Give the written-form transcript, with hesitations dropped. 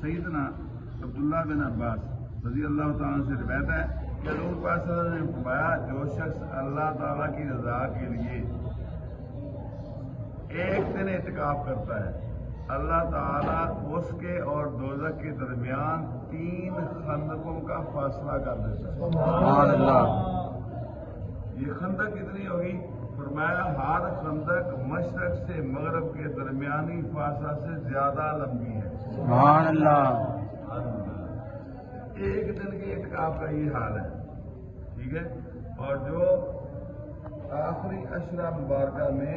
سیدنا عبداللہ بن عباس رضی اللہ تعالیٰ سے روایت ہے کہ حضور پاک صلی اللہ علیہ وسلم نے فرمایا جو شخص اللہ تعالیٰ کی رضا کے لیے ایک دن اعتکاف کرتا ہے اللہ تعالیٰ اس کے اور دوزخ کے درمیان 3 خندقوں کا فاصلہ کر دیتا ہے۔ سبحان اللہ۔ یہ خندق کتنی ہوگی؟ فرمایا ہر خندق مشرق سے مغرب کے درمیانی فاصلہ سے زیادہ لمبی ہے۔ سبحان اللہ۔ ایک دن کے اعتکاف کا یہ حال ہے، ٹھیک ہے۔ اور جو آخری عشرہ مبارکہ میں